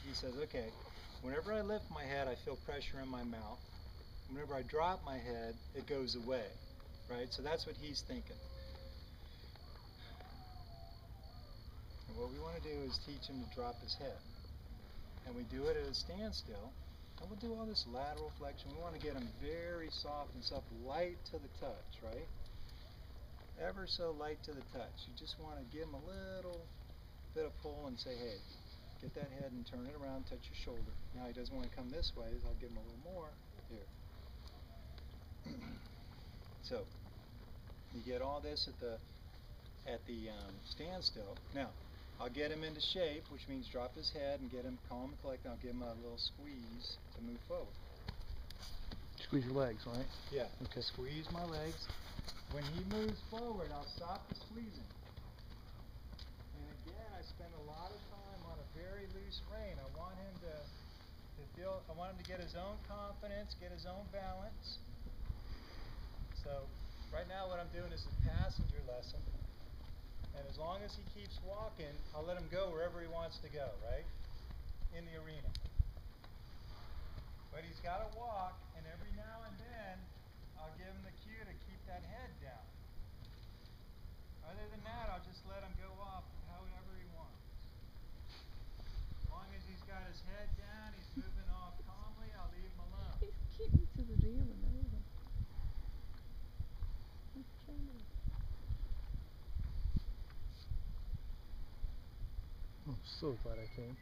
he says, okay, whenever I lift my head, I feel pressure in my mouth. Whenever I drop my head, it goes away, right? So that's what he's thinking. And what we want to do is teach him to drop his head. And we do it at a standstill. And we'll do all this lateral flexion. We want to get him very soft and soft, light to the touch, right? Ever so light to the touch. You just want to give him a little bit of pull and say, hey, get that head and turn it around, touch your shoulder. Now he doesn't want to come this way, so I'll give him a little more. Here. So, you get all this at the standstill. Now, I'll get him into shape, which means drop his head and get him calm and collected. I'll give him a little squeeze to move forward. Squeeze your legs, right? Yeah, okay. Squeeze my legs. When he moves forward, I'll stop the squeezing. And again, I spend a lot of time on a very loose rein. I want him to feel, I want him to get his own confidence, get his own balance. So, right now what I'm doing is a passenger lesson. And as long as he keeps walking, I'll let him go wherever he wants to go, right? In the arena. But he's got to walk, and every now and then, I'll give him the cue to keep that head down. Other than that, I'll just let him go off however he wants. As long as he's got his head down, he's moving off calmly, I'll leave him alone. He's keeping to the rail and everything. He's trying to... I'm so glad I came.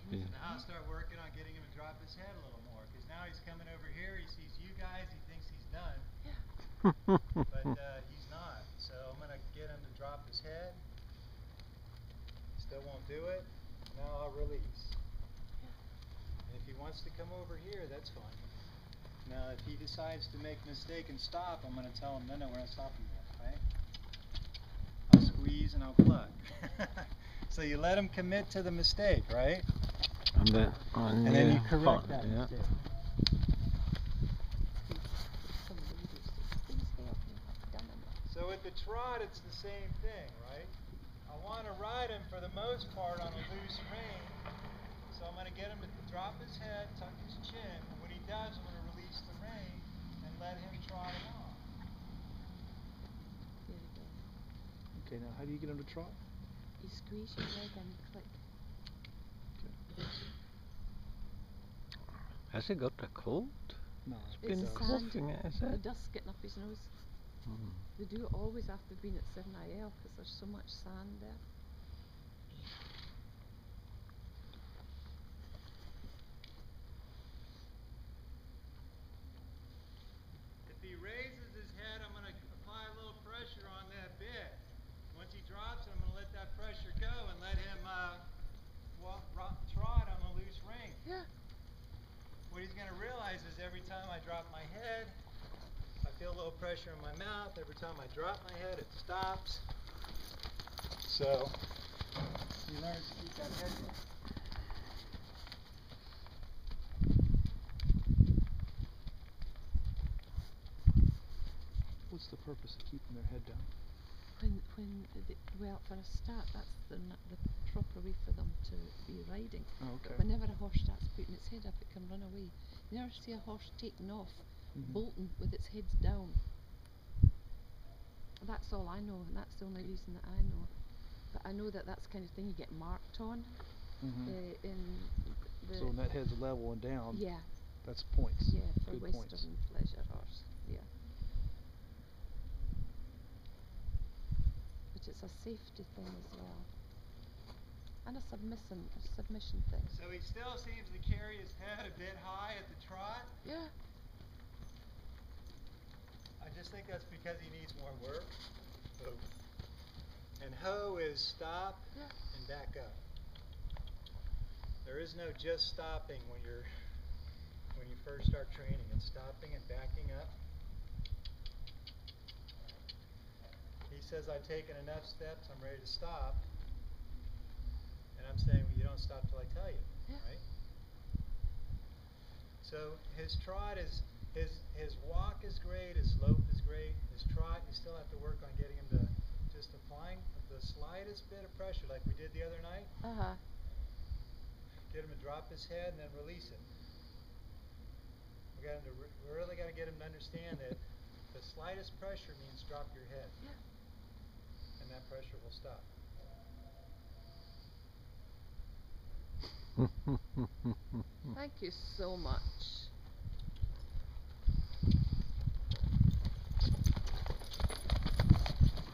Yeah. Now I'll start working on getting him to drop his head a little more, because now he's coming over here, he sees you guys, he thinks he's done, but he's not. So I'm going to get him to drop his head. Still won't do it. Now I'll release. And if he wants to come over here, that's fine. Now if he decides to make a mistake and stop, I'm going to tell him, no, we're not stopping yet, right? I'll squeeze and I'll pluck. So you let him commit to the mistake, right? And then you correct that mistake. So with the trot, it's the same thing, right? I want to ride him for the most part on a loose rein. So I'm going to get him to drop his head, tuck his chin, and when he does, I'm going to release the rein and let him trot it on. There we go. Okay, now how do you get him to trot? You squeeze your leg and click. Has he got a cold? No, It's been sand. coughing it, is The it? dust getting up his nose. They do it always after being at 7IL because there's so much sand there. If he raises his head, I'm going to apply a little pressure on that bit. Once he drops it, I'm going to let that pressure go and let him trot on a loose rein. Yeah. What he's going to realize is every time I drop my head, I feel a little pressure in my mouth. Every time I drop my head, it stops. So he learns to keep that head down. What's the purpose of keeping their head down? Well, for a start, that's the proper way for them to be riding. Oh, okay. But whenever a horse starts putting its head up, it can run away. You never see a horse taking off, bolting with its head down. That's all I know, and that's the only reason that I know. But I know that that's the kind of thing you get marked on. So when that head's level and down, yeah, that's points. yeah, for Good Western points. pleasure horse, yeah. But It's a safety thing as well. And a submission thing. So he still seems to carry his head a bit high at the trot. Yeah. I just think that's because he needs more work. And ho is stop and back up. There is no just stopping when you first start training. It's stopping and backing up. He says, I've taken enough steps, I'm ready to stop. And I'm saying, well, you don't stop till I tell you, right? So his trot is, his walk is great, his slope is great. His trot, you still have to work on getting him to just applying the slightest bit of pressure like we did the other night. Get him to drop his head and then release it. We really got to get him to understand that the slightest pressure means drop your head. And that pressure will stop. Thank you so much.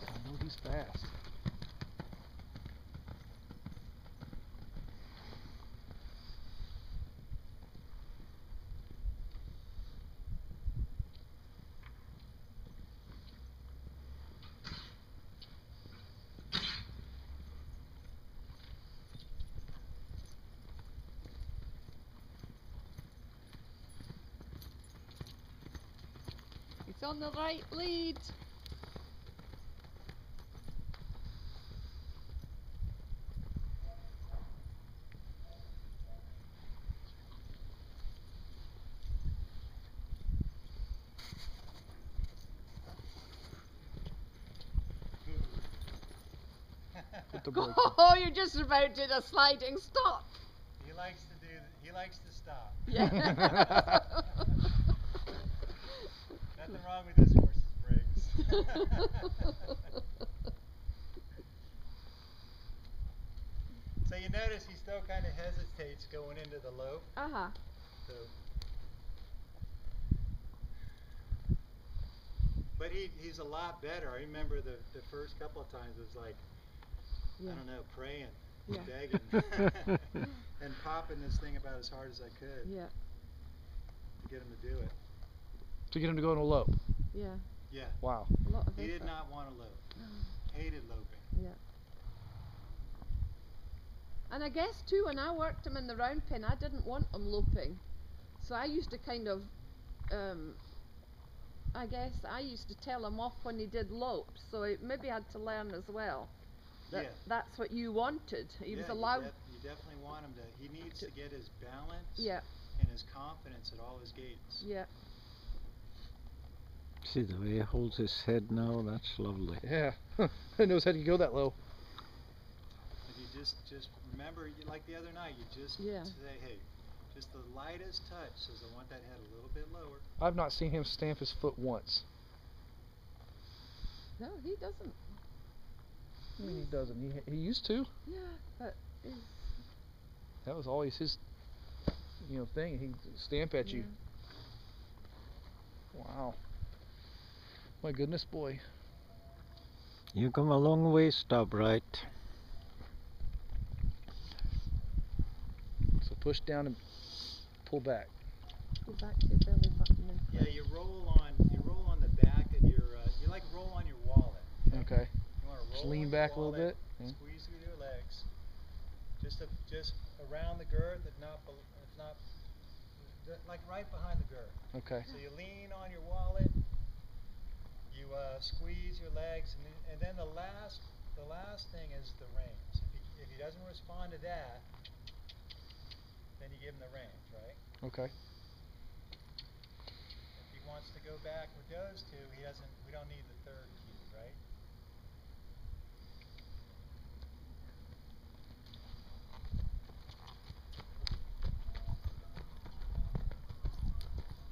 I know he's fast. He's on the right lead. Put the brakes Oh, you just about did a sliding stop. He likes to stop. Yeah. Nothing wrong with this horse's brakes. So you notice he still kind of hesitates going into the lope. So, but he's a lot better. I remember the first couple of times it was like, I don't know, praying, begging, and popping this thing about as hard as I could to get him to do it. to get him to go in a lope. Yeah. Wow. A lot of He did effort. not want to lope. Hated loping. Yeah. And I guess too, when I worked him in the round pen, I didn't want him loping. So I used to kind of, I guess I used to tell him off when he did lopes. So he maybe had to learn as well. That's what you wanted. He was allowed. You definitely want him to. He needs to get his balance and his confidence at all his gates. See the way he holds his head now? That's lovely. Yeah. He knows how to go that low. If you just remember, like the other night, you just say, hey, just the lightest touch says I want that head a little bit lower. I've not seen him stamp his foot once. No, he doesn't. I mean, he doesn't. He used to. Yeah, but that was always his, thing. He'd stamp at you. Wow. My goodness, boy. You come a long way, Starbrite. So push down and pull back. Go back to your belly button and Yeah, you roll on the back of your. You like roll on your wallet. Okay. You want to roll. Just lean on back your a little wallet, bit. Squeeze through your legs. Just around the girth, not like right behind the girth. Okay. So you lean on your wallet. You squeeze your legs, and then the last thing is the reins. If he doesn't respond to that, then you give him the reins, right? Okay. If he wants to go back with those two, we don't need the third cue, right?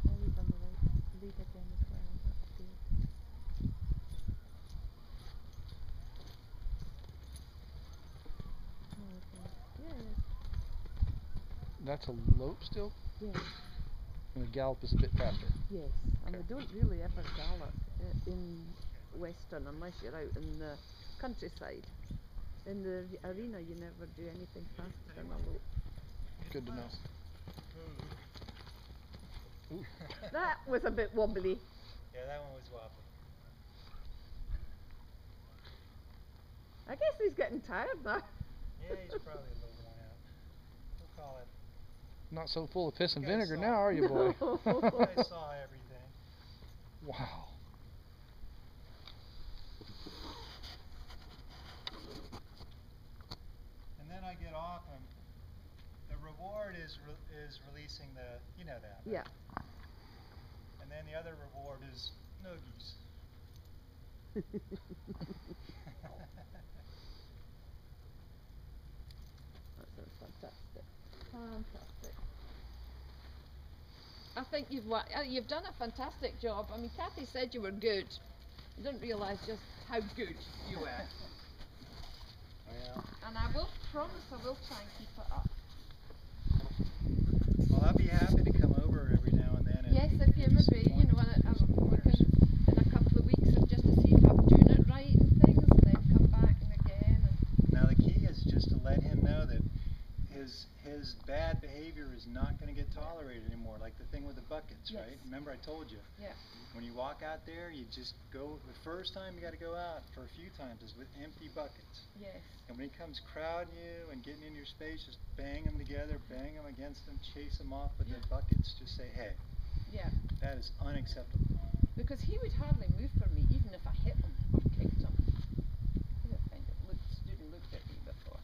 Now he's on the right lead again as well. That's good. That's a lope still? Yes. And the gallop is a bit faster. Yes. And we don't really ever gallop in Western unless you're out in the countryside. In the arena, you never do anything faster than a lope. Good to know. Ooh. That was a bit wobbly. Yeah, that one was wobbly. I guess he's getting tired now. Yeah, he's probably a little worn out. We'll call it. Not so full of piss and You guys vinegar saw now, are you, boy? No. You guys saw everything. Wow. And then I get off him. The reward is releasing the, you know that. Right? Yeah. And then the other reward is noogies. That's fantastic. Fantastic. I think you've done a fantastic job. I mean, Kathy said you were good. You didn't realise just how good you were. Well, And I will promise I will try and keep it up. well, I'll be happy to come over every now and then. And Yes, if you give some maybe, you know, pointers. we can in a couple of weeks just to see if I'm doing it right and things, and then come back and again. And Now the key is just to let him know that his bad behavior is not going to get tolerated anymore, like the thing with the buckets, Yes. right? Remember I told you. yeah, When you walk out there, you just go, the first time you got to go out for a few times is with empty buckets. yes, And when he comes crowding you and getting in your space, just bang them together, bang them against them, chase them off with the buckets, just say, hey, yeah. that is unacceptable. Because he would hardly move for me, even if I hit him or kicked him. He would kind of stood and looked at me before.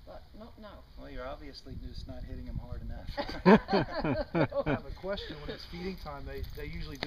But not now. Well, you're obviously just not hitting him hard enough. I have a question. When it's feeding time, they usually